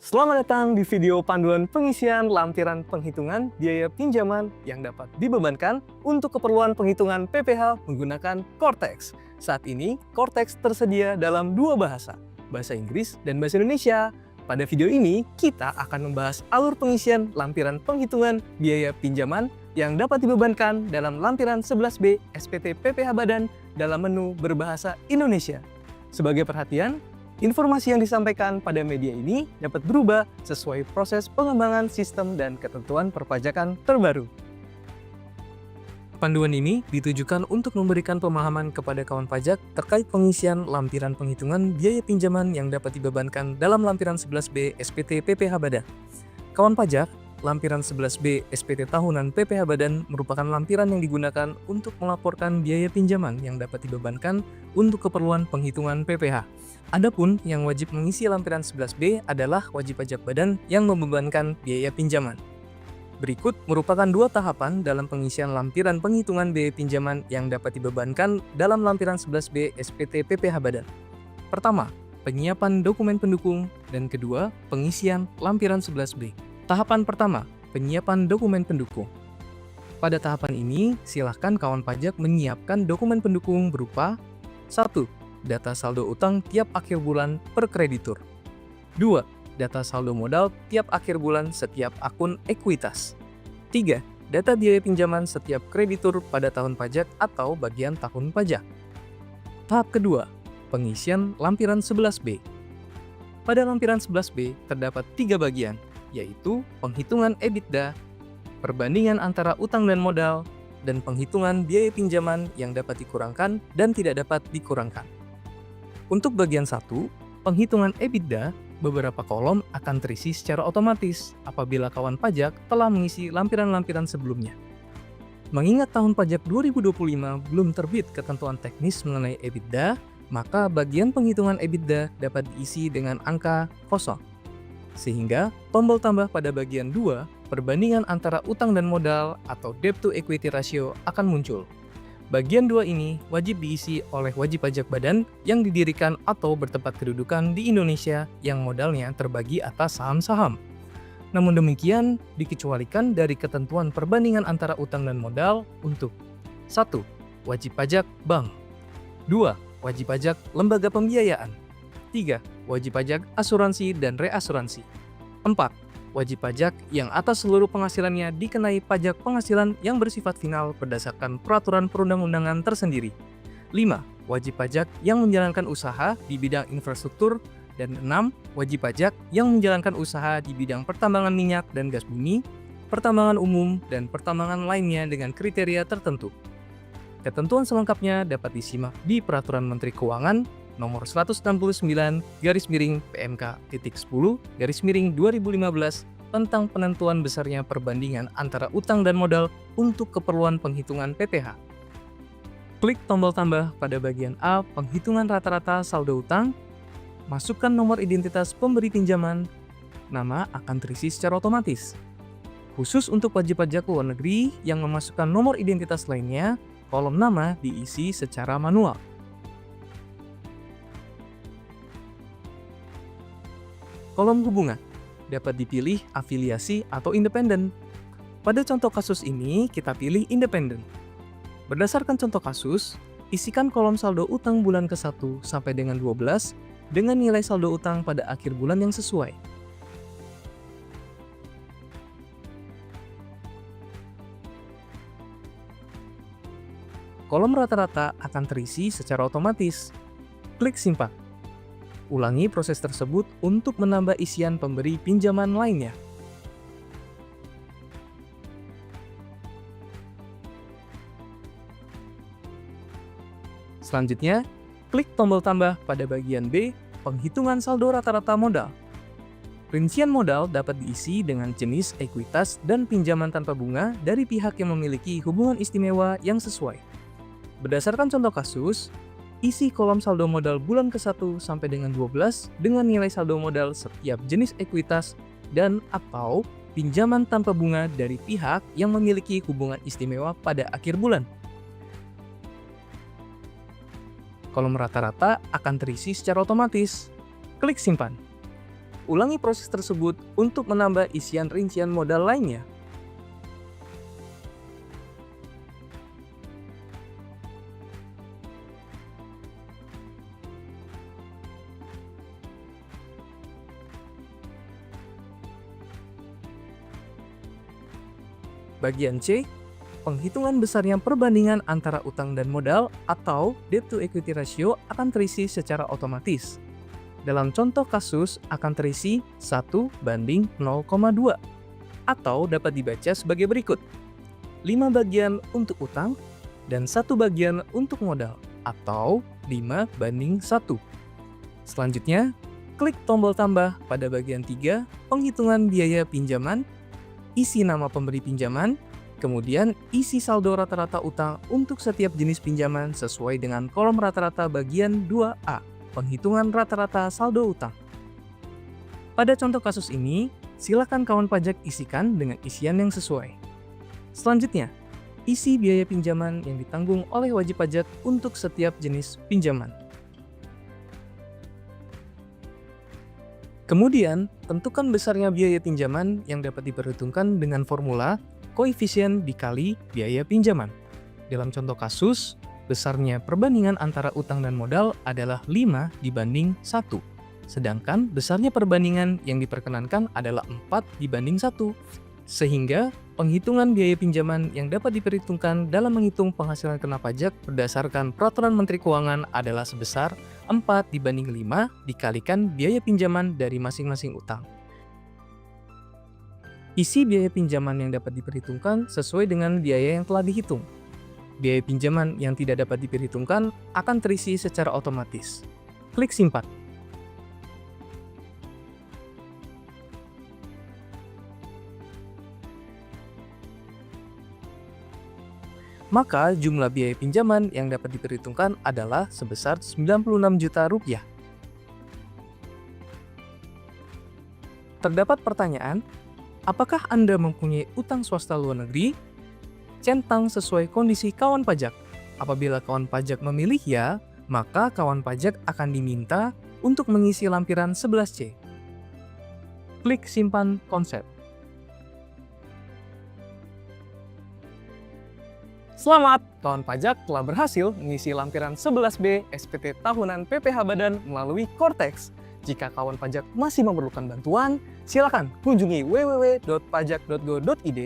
Selamat datang di video panduan pengisian lampiran penghitungan biaya pinjaman yang dapat dibebankan untuk keperluan penghitungan PPh menggunakan Cortex. Saat ini, Cortex tersedia dalam dua bahasa Inggris dan bahasa Indonesia. Pada video ini, kita akan membahas alur pengisian lampiran penghitungan biaya pinjaman yang dapat dibebankan dalam lampiran 11B SPT PPh Badan dalam menu berbahasa Indonesia. Sebagai perhatian, informasi yang disampaikan pada media ini dapat berubah sesuai proses pengembangan sistem dan ketentuan perpajakan terbaru. Panduan ini ditujukan untuk memberikan pemahaman kepada kawan pajak terkait pengisian lampiran penghitungan biaya pinjaman yang dapat dibebankan dalam lampiran 11B SPT PPh Badan. Kawan pajak, lampiran 11B SPT tahunan PPh Badan merupakan lampiran yang digunakan untuk melaporkan biaya pinjaman yang dapat dibebankan untuk keperluan penghitungan PPh. Adapun yang wajib mengisi lampiran 11B adalah wajib pajak badan yang membebankan biaya pinjaman. Berikut merupakan dua tahapan dalam pengisian lampiran penghitungan biaya pinjaman yang dapat dibebankan dalam lampiran 11B SPT PPh Badan. Pertama, penyiapan dokumen pendukung, dan kedua, pengisian lampiran 11B. Tahapan pertama, penyiapan dokumen pendukung. Pada tahapan ini, silakan kawan pajak menyiapkan dokumen pendukung berupa 1. Data saldo utang tiap akhir bulan per kreditur. 2. Data saldo modal tiap akhir bulan setiap akun ekuitas. 3. Data biaya pinjaman setiap kreditur pada tahun pajak atau bagian tahun pajak. Tahap kedua, pengisian lampiran 11B. Pada lampiran 11B terdapat 3 bagian, yaitu penghitungan EBITDA, perbandingan antara utang dan modal, dan penghitungan biaya pinjaman yang dapat dikurangkan dan tidak dapat dikurangkan. Untuk bagian 1, penghitungan EBITDA, beberapa kolom akan terisi secara otomatis apabila kawan pajak telah mengisi lampiran-lampiran sebelumnya. Mengingat tahun pajak 2025 belum terbit ketentuan teknis mengenai EBITDA, maka bagian penghitungan EBITDA dapat diisi dengan angka kosong. Sehingga tombol tambah pada bagian 2, perbandingan antara utang dan modal atau debt to equity ratio akan muncul. Bagian 2 ini wajib diisi oleh wajib pajak badan yang didirikan atau bertempat kedudukan di Indonesia yang modalnya terbagi atas saham-saham. Namun demikian, dikecualikan dari ketentuan perbandingan antara utang dan modal untuk 1. Wajib pajak bank. 2. Wajib pajak lembaga pembiayaan. 3. Wajib pajak asuransi dan reasuransi. 4. Wajib pajak yang atas seluruh penghasilannya dikenai pajak penghasilan yang bersifat final berdasarkan peraturan perundang-undangan tersendiri. 5. Wajib pajak yang menjalankan usaha di bidang infrastruktur. Dan 6. Wajib pajak yang menjalankan usaha di bidang pertambangan minyak dan gas bumi, pertambangan umum, dan pertambangan lainnya dengan kriteria tertentu. Ketentuan selengkapnya dapat disimak di Peraturan Menteri Keuangan Nomor 169/PMK.10/2015 tentang penentuan besarnya perbandingan antara utang dan modal untuk keperluan penghitungan PPh. Klik tombol tambah pada bagian A penghitungan rata-rata saldo utang, masukkan nomor identitas pemberi pinjaman, nama akan terisi secara otomatis. Khusus untuk wajib pajak luar negeri yang memasukkan nomor identitas lainnya, kolom nama diisi secara manual. Kolom hubungan dapat dipilih afiliasi atau independen. Pada contoh kasus ini, kita pilih independen. Berdasarkan contoh kasus, isikan kolom saldo utang bulan ke-1 sampai dengan 12 dengan nilai saldo utang pada akhir bulan yang sesuai. Kolom rata-rata akan terisi secara otomatis. Klik simpan. Ulangi proses tersebut untuk menambah isian pemberi pinjaman lainnya. Selanjutnya, klik tombol tambah pada bagian B, penghitungan saldo rata-rata modal. Rincian modal dapat diisi dengan jenis ekuitas dan pinjaman tanpa bunga dari pihak yang memiliki hubungan istimewa yang sesuai. Berdasarkan contoh kasus, isi kolom saldo modal bulan ke-1 sampai dengan 12 dengan nilai saldo modal setiap jenis ekuitas dan atau pinjaman tanpa bunga dari pihak yang memiliki hubungan istimewa pada akhir bulan. Kolom rata-rata akan terisi secara otomatis. Klik simpan. Ulangi proses tersebut untuk menambah isian rincian modal lainnya. Bagian C, penghitungan besarnya perbandingan antara utang dan modal atau debt to equity ratio akan terisi secara otomatis. Dalam contoh kasus akan terisi 1:0,2 atau dapat dibaca sebagai berikut. 5 bagian untuk utang dan 1 bagian untuk modal atau 5:1. Selanjutnya, klik tombol tambah pada bagian 3, penghitungan biaya pinjaman, isi nama pemberi pinjaman, kemudian isi saldo rata-rata utang untuk setiap jenis pinjaman sesuai dengan kolom rata-rata bagian 2A, penghitungan rata-rata saldo utang. Pada contoh kasus ini, silakan kawan pajak isikan dengan isian yang sesuai. Selanjutnya, isi biaya pinjaman yang ditanggung oleh wajib pajak untuk setiap jenis pinjaman. Kemudian, tentukan besarnya biaya pinjaman yang dapat diperhitungkan dengan formula koefisien dikali biaya pinjaman. Dalam contoh kasus, besarnya perbandingan antara utang dan modal adalah 5:1. Sedangkan besarnya perbandingan yang diperkenankan adalah 4:1. Sehingga penghitungan biaya pinjaman yang dapat diperhitungkan dalam menghitung penghasilan kena pajak berdasarkan Peraturan Menteri Keuangan adalah sebesar 4:5 dikalikan biaya pinjaman dari masing-masing utang. Isi biaya pinjaman yang dapat diperhitungkan sesuai dengan biaya yang telah dihitung. Biaya pinjaman yang tidak dapat diperhitungkan akan terisi secara otomatis. Klik simpan. Maka jumlah biaya pinjaman yang dapat diperhitungkan adalah sebesar Rp96 juta. Terdapat pertanyaan, apakah Anda mempunyai utang swasta luar negeri? Centang sesuai kondisi kawan pajak. Apabila kawan pajak memilih ya, maka kawan pajak akan diminta untuk mengisi lampiran 11C. Klik simpan konsep. Selamat, kawan pajak telah berhasil mengisi lampiran 11B SPT tahunan PPh Badan melalui Cortex. Jika kawan pajak masih memerlukan bantuan, silakan kunjungi www.pajak.go.id,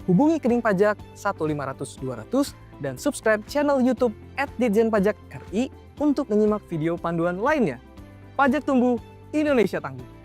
hubungi Kening Pajak 1500200, dan subscribe channel YouTube @ditjenpajak RI untuk menyimak video panduan lainnya. Pajak tunggu, Indonesia tangguh.